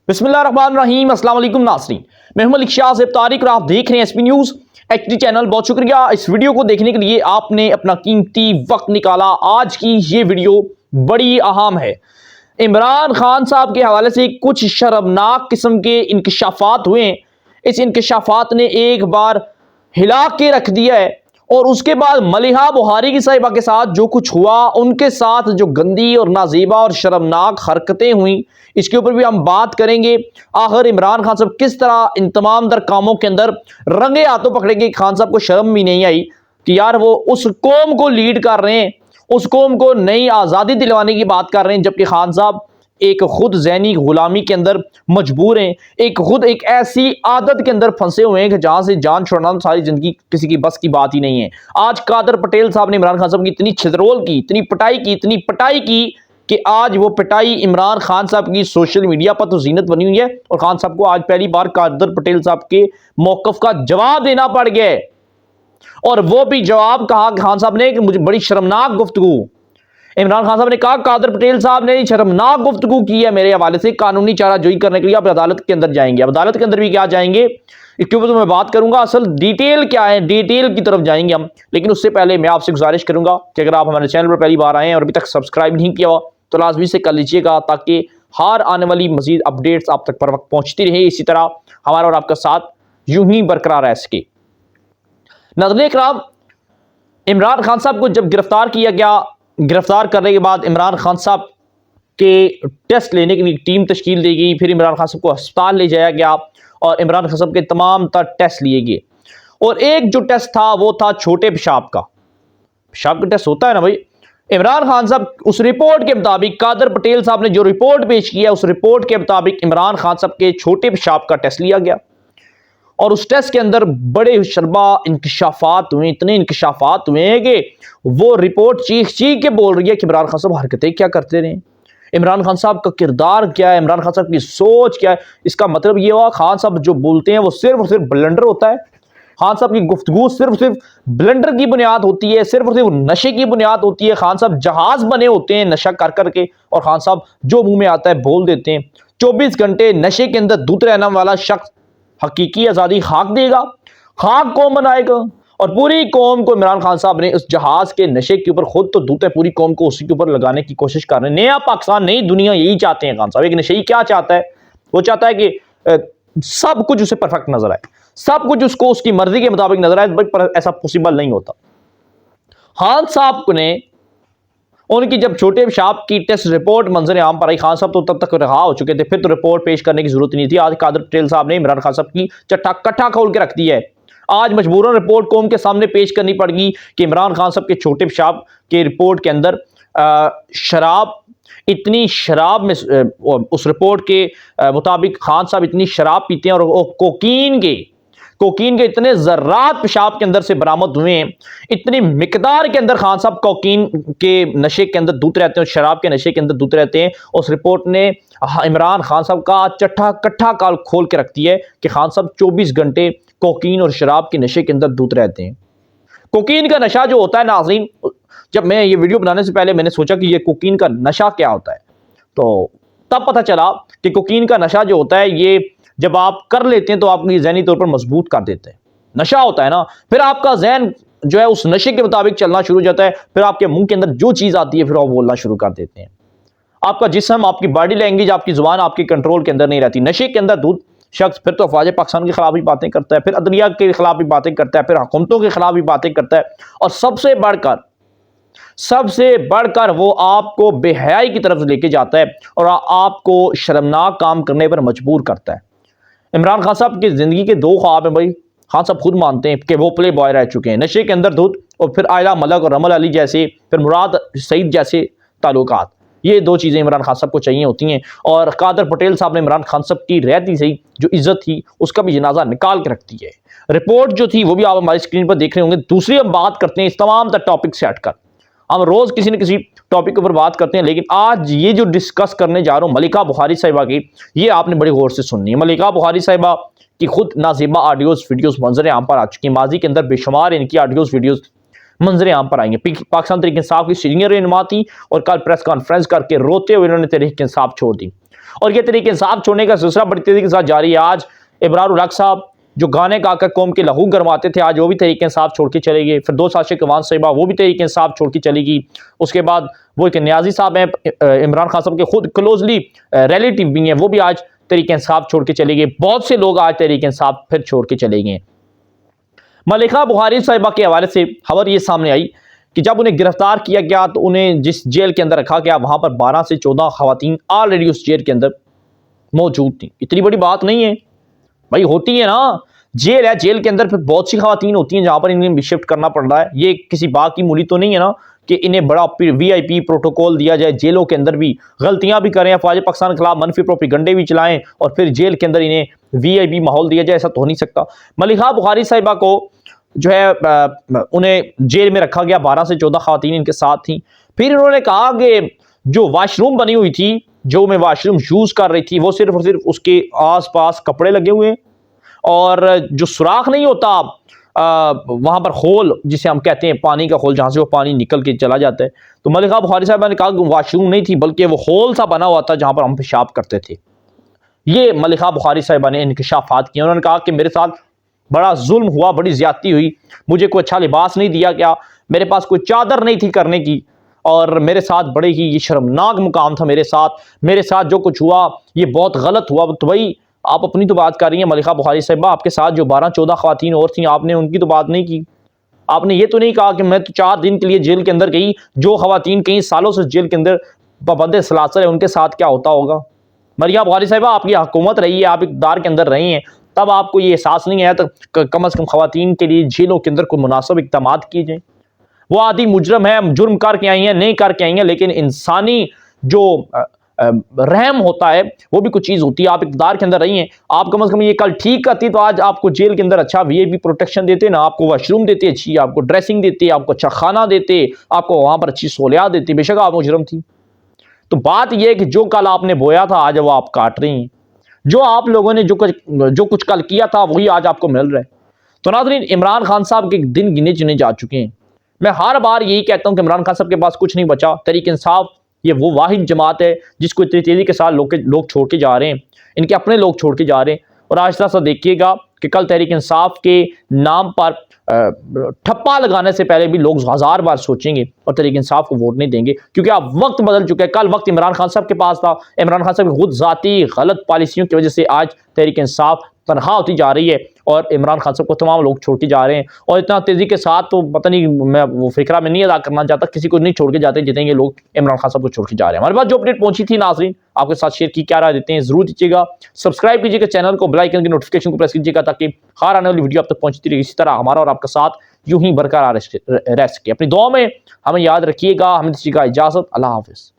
बिस्मिल्लाहिर्रहमानिर्रहीम। अस्सलाम वालेकुम नाज़रीन, मैं हूं मलिक शाह ज़ेब तारिक और आप देख रहे हैं एसपी न्यूज़ एचडी चैनल। बहुत शुक्रिया इस वीडियो को देखने के लिए, आपने अपना कीमती वक्त निकाला। आज की ये वीडियो बड़ी अहम है। इमरान खान साहब के हवाले से कुछ शर्मनाक किस्म के इंकशाफात हुए। इस इंकशाफात ने एक बार हिला के रख दिया है। और उसके बाद मलिहा बुहारी की साहिबा के साथ जो कुछ हुआ, उनके साथ जो गंदी और नाजीबा और शर्मनाक हरकतें हुई, इसके ऊपर भी हम बात करेंगे। आखिर इमरान खान साहब किस तरह इन तमाम दर कामों के अंदर रंगे हाथों पकड़ेंगे। खान साहब को शर्म भी नहीं आई कि यार वो उस कौम को लीड कर रहे हैं, उस कौम को नई आज़ादी दिलवाने की बात कर रहे हैं, जबकि खान साहब एक खुद ज़हनी गुलामी के अंदर मजबूर हैं, खुद एक ऐसी आदत के अंदर फंसे हुए हैं कि जहां से जान छोड़ना सारी जिंदगी किसी की बस की बात ही नहीं है। आज कादर पटेल साहब ने इमरान खान साहब की इतनी छितरोल की, इतनी पटाई की कि आज वो पिटाई इमरान खान साहब की सोशल मीडिया पर तो जीनत बनी हुई है। और खान साहब को आज पहली बार कादर पटेल साहब के मौकफ का जवाब देना पड़ गया है। और वो भी जवाब कहा खान साहब ने कि मुझे बड़ी शर्मनाक गुफ्तगू। इमरान खान साहब ने कहा कादर पटेल साहब ने शर्मनाक गुफ्तगू की है मेरे हवाले से, कानूनी चाराजोई करने के लिए आप अदालत के अंदर जाएंगे। अदालत के अंदर भी क्या जाएंगे, इसके ऊपर तो मैं बात करूंगा। असल डिटेल क्या है, डिटेल की तरफ जाएंगे हम। लेकिन उससे पहले मैं आपसे गुजारिश करूंगा कि अगर आप हमारे चैनल पर पहली बार आए हैं और अभी तक सब्सक्राइब नहीं किया हो तो लाजमी से कर लीजिएगा, ताकि हर आने वाली मजीद अपडेट्स आप तक पर वक्त पहुंचती रहे। इसी तरह हमारा और आपका साथ यूं ही बरकरार रह सके। नाज़रीन इकराम, इमरान खान साहब को जब गिरफ्तार किया गया, गिरफ्तार करने के बाद इमरान खान साहब के टेस्ट लेने के लिए टीम तश्कील दी गई। फिर इमरान खान साहब को अस्पताल ले जाया गया और इमरान खान साहब के तमाम तर टेस्ट लिए गए। और एक जो टेस्ट था वो था छोटे पेशाब का। पेशाब का टेस्ट होता है ना भाई। इमरान खान साहब उस रिपोर्ट के मुताबिक, कादर पटेल साहब ने जो रिपोर्ट पेश किया, उस रिपोर्ट के मुताबिक इमरान खान साहब के छोटे पेशाब का टेस्ट लिया गया। और उस टेस्ट के अंदर बड़े शर्बा इंकशाफात हुए, इतने इंकशाफात हुए हैं कि वो रिपोर्ट चीख के बोल रही है कि इमरान खान साहब हरकतें क्या करते रहे, इमरान खान साहब का किरदार क्या है, इमरान खान साहब की सोच क्या है। इसका मतलब ये हुआ खान साहब जो बोलते हैं वो सिर्फ और सिर्फ ब्लंडर होता है। खान साहब की गुफ्तगू सिर्फ ब्लंडर की बुनियाद होती है, सिर्फ और सिर्फ नशे की बुनियाद होती है। खान साहब जहाज बने होते हैं नशा कर करके, और खान साहब जो मुंह में आता है बोल देते हैं। 24 घंटे नशे के अंदर दूध रहने वाला शख्स हकीकी आज़ादी खाक देगा, खाक कौम बनाएगा। और पूरी कौम को इमरान खान साहब ने उस जहाज के नशे के ऊपर, खुद तो दूध है, पूरी कौम को उसी के ऊपर लगाने की कोशिश कर रहे हैं। नया पाकिस्तान, नई दुनिया, यही चाहते हैं खान साहब। एक नशेई क्या चाहता है, वो चाहता है कि सब कुछ उसे परफेक्ट नजर आए, सब कुछ उसको उसकी मर्जी के मुताबिक नजर आए, बट ऐसा पॉसिबल नहीं होता। खान साहब ने उनकी जब छोटे पेशाब की टेस्ट रिपोर्ट मंजर आम पर आई, खान साहब तो तब तक रहा हो चुके थे, फिर तो रिपोर्ट पेश करने की जरूरत नहीं थी। आज कादर पटेल साहब ने इमरान खान साहब की चट्टा कट्ठा खोल के रख दिया है। आज मजबूरन रिपोर्ट कौम के सामने पेश करनी पड़ेगी कि इमरान खान साहब के छोटे पेशाब के रिपोर्ट के अंदर शराब, इतनी शराब में, उस रिपोर्ट के मुताबिक खान साहब इतनी शराब पीते हैं और कोकीन के इतने जर्रात पेशाब के अंदर से बरामद हुए हैं, इतनी मिकदार के अंदर खान साहब कोकीन के नशे के अंदर दूध रहते हैं, शराब के नशे के अंदर दूध रहते हैं। उस रिपोर्ट ने इमरान खान साहब का चट्ठा कट्ठा काल खोल के रखती है कि खान साहब 24 घंटे कोकीन और शराब के नशे के अंदर दूध रहते हैं। कोकीन का नशा जो होता है नाज़रीन, जब मैं ये वीडियो बनाने से पहले मैंने सोचा कि ये कोकीन का नशा क्या होता है, तो तब पता चला कि कोकीन का नशा जो होता है, ये जब आप कर लेते हैं तो आपको ज़हनी तौर पर मजबूत कर देते हैं। नशा होता है ना, फिर आपका जहन जो है उस नशे के मुताबिक चलना शुरू हो जाता है। फिर आपके मुंह के अंदर जो चीज़ आती है फिर आप बोलना शुरू कर देते हैं। आपका जिस्म, आपकी बॉडी लैंग्वेज, आपकी जुबान आपके कंट्रोल के अंदर नहीं रहती। नशे के अंदर दूध शख्स फिर तो अफवाज पाकिस्तान के खिलाफ भी बातें करता है, फिर अदलिया के खिलाफ भी बातें करता है, फिर हुकूमतों के खिलाफ भी बातें करता है, और सबसे बढ़कर वो आपको बेहयाई की तरफ लेके जाता है और आपको शर्मनाक काम करने पर मजबूर करता है। इमरान खान साहब की जिंदगी के दो ख्वाब हैं भाई। खान साहब खुद मानते हैं कि वो प्ले बॉय रह चुके हैं, नशे के अंदर धुत, और फिर आयला मलक और रमल अली जैसे, फिर मुराद सईद जैसे ताल्लुकात। ये दो चीज़ें इमरान खान साहब को चाहिए होती हैं। और कादर पटेल साहब ने इमरान खान साहब की रहती सही जो इज्जत थी उसका भी जनाजा निकाल के रख दी है। रिपोर्ट जो थी वो भी आप हमारी स्क्रीन पर देख रहे होंगे। दूसरी हम बात करते हैं इस तमाम टॉपिक से हटकर। हम रोज किसी न किसी टॉपिक के ऊपर बात करते हैं, लेकिन आज ये जो डिस्कस करने जा रहा हूँ मलिका बुहारी साहिबा की, ये आपने बड़ी गौर से सुननी है। मलिका बुहारी साहिबा की खुद नाजीबा ऑडियोज वीडियोस मंजर आम पर आ चुकी हैं। माजी के अंदर बेशुमार इनकी ऑडियोज वीडियोस मंजर आम पर आएंगे। पाकिस्तान तहरीक इंसाफ की सीनियर रहनुमा थी और कल प्रेस कॉन्फ्रेंस करके रोते हुए उन्होंने तहरीक इंसाफ छोड़ दी। اور یہ تحریک انصاف چھوڑنے کا سلسلہ بڑی تیزی کے ساتھ جاری ہے. آج ابرار الحق صاحب جو گانے گا کر قوم کے لہو گرماتے تھے، آج وہ بھی تحریک انصاف چھوڑ کے چلے گئے. فردوس عاشق اعوان صاحبہ وہ بھی تحریک انصاف چھوڑ کے چلے گی. اس کے بعد وہ ایک نیازی صاحب ہیں عمران خان صاحب کے خود کلوزلی ریلیٹیو بھی ہیں، وہ بھی آج تحریک انصاف چھوڑ کے چلے گئے. بہت سے لوگ آج تحریک انصاف پھر چھوڑ کے چلے گئے. ملکہ بخاری صاحبہ کے حوالے سے خبر یہ سامنے آئی کہ جب انہیں گرفتار کیا گیا تو انہیں جس جیل کے اندر رکھا گیا وہاں پر 12 سے 14 خواتین آلریڈی اس جیل کے اندر موجود تھیں. اتنی بڑی بات نہیں ہے بھائی، ہوتی ہے نا، جیل ہے، جیل کے اندر پھر بہت سی خواتین ہوتی ہیں جہاں پر انہیں بھی شفٹ کرنا پڑ رہا ہے. یہ کسی باغ کی مولی تو نہیں ہے نا کہ انہیں بڑا وی آئی پی پروٹوکول دیا جائے، جیلوں کے اندر بھی غلطیاں بھی کریں، افواج پاکستان کے خلاف منفی پروپیگنڈے بھی چلائیں اور پھر جیل کے اندر انہیں وی آئی پی ماحول دیا جائے. ایسا تو ہو نہیں سکتا. ملکہ بخاری صاحبہ کو جو ہے انہیں جیل میں رکھا گیا، 12 سے 14 خواتین ان کے ساتھ تھیں. پھر انہوں نے کہا کہ جو واش روم بنی ہوئی تھی، جو میں واش روم یوز کر رہی تھی، وہ صرف اور صرف اس کے آس پاس کپڑے لگے ہوئے ہیں اور جو سوراخ نہیں ہوتا وہاں پر خول جسے ہم کہتے ہیں پانی کا خول، جہاں سے وہ پانی نکل کے چلا جاتا ہے. تو ملکہ بخاری صاحبہ نے کہا کہ واش روم نہیں تھی بلکہ وہ خول سا بنا ہوا تھا جہاں پر ہم پیشاب کرتے تھے. یہ ملکہ بخاری صاحبہ نے انکشافات کیے. انہوں نے کہا کہ میرے ساتھ بڑا ظلم ہوا، بڑی زیادتی ہوئی، مجھے کوئی اچھا لباس نہیں دیا گیا، میرے پاس کوئی چادر نہیں تھی کرنے کی، اور میرے ساتھ بڑے ہی یہ شرمناک مقام تھا. میرے ساتھ جو کچھ ہوا یہ بہت غلط ہوا. تو بھائی آپ اپنی تو بات کر رہی ہیں ملکہ بخاری صاحبہ، آپ کے ساتھ جو 12-14 خواتین اور تھیں آپ نے ان کی تو بات نہیں کی. آپ نے یہ تو نہیں کہا کہ میں تو 4 دن کے لیے جیل کے اندر گئی، جو خواتین کئی سالوں سے جیل کے اندر پابند سلاسل ہے ان کے ساتھ کیا ہوتا ہوگا. ملکہ بخاری صاحبہ آپ کی حکومت رہی ہے، آپ اقتدار کے اندر رہی ہیں، تب آپ کو یہ احساس نہیں آیا تو کم از کم خواتین کے لیے جیلوں کے اندر کوئی مناسب اقدامات کیے جائیں. وہ عادی مجرم ہے، جرم کر کے آئی ہیں، نہیں کر کے آئی ہیں، لیکن انسانی جو رحم ہوتا ہے وہ بھی کچھ چیز ہوتی ہے. آپ اقتدار کے اندر رہی ہیں، آپ کم از کم یہ کل ٹھیک کرتی تو آج آپ کو جیل کے اندر اچھا وی آئی پی پروٹیکشن دیتے نا، آپ کو واش روم دیتے اچھی، آپ کو ڈریسنگ دیتے، آپ کو اچھا کھانا دیتے، آپ کو وہاں پر اچھی سہولیات دیتے. بے شک آپ مجرم تھی. تو بات یہ ہے کہ جو کل آپ نے بویا تھا آج وہ آپ کاٹ رہی ہیں، جو آپ لوگوں نے جو کچھ کل کیا تھا وہی آج آپ کو مل رہا ہے. تو ناظرین، عمران خان صاحب کے دن گنے چنے جا چکے ہیں. میں ہر بار یہی کہتا ہوں کہ عمران خان صاحب کے پاس کچھ نہیں بچا. تحریک انصاف یہ وہ واحد جماعت ہے جس کو اتنی تیزی کے ساتھ لوگ چھوڑ کے جا رہے ہیں، ان کے اپنے لوگ چھوڑ کے جا رہے ہیں. اور آہستہ آہستہ دیکھیے گا کہ کل تحریک انصاف کے نام پر ٹھپا لگانے سے پہلے بھی لوگ 1000 بار سوچیں گے اور تحریک انصاف کو ووٹ نہیں دیں گے، کیونکہ اب وقت بدل چکا ہے. کل وقت عمران خان صاحب کے پاس تھا، عمران خان صاحب کی خود ذاتی غلط پالیسیوں کی وجہ سے آج تحریک انصاف تنہا ہوتی جا رہی ہے اور عمران خان صاحب کو تمام لوگ چھوڑ کے جا رہے ہیں. اور اتنا تیزی کے ساتھ تو پتہ نہیں، میں وہ فکرہ میں نہیں ادا کرنا چاہتا، کسی کو نہیں چھوڑ کے جاتے جتنے یہ لوگ عمران خان صاحب کو چھوڑ کے جا رہے ہیں. ہمارے پاس جو اپڈیٹ پہنچی تھی ناظرین آپ کے ساتھ شیئر کی، کیا رائے دیتے ہیں ضرور دیجیے گا. سبسکرائب کیجیے گا چینل کو، بیل آئیکن کی نوٹیفکیشن کو پریس کیجیے گا تاکہ ہر آنے والی ویڈیو آپ تک پہنچتی رہے. اسی طرح ہمارا اور آپ کا ساتھ یوں ہی برقرار رہ سکے. اپنی دعاؤں میں ہمیں یاد رکھیے گا. ہمیں دیجیے گا اجازت. اللہ حافظ.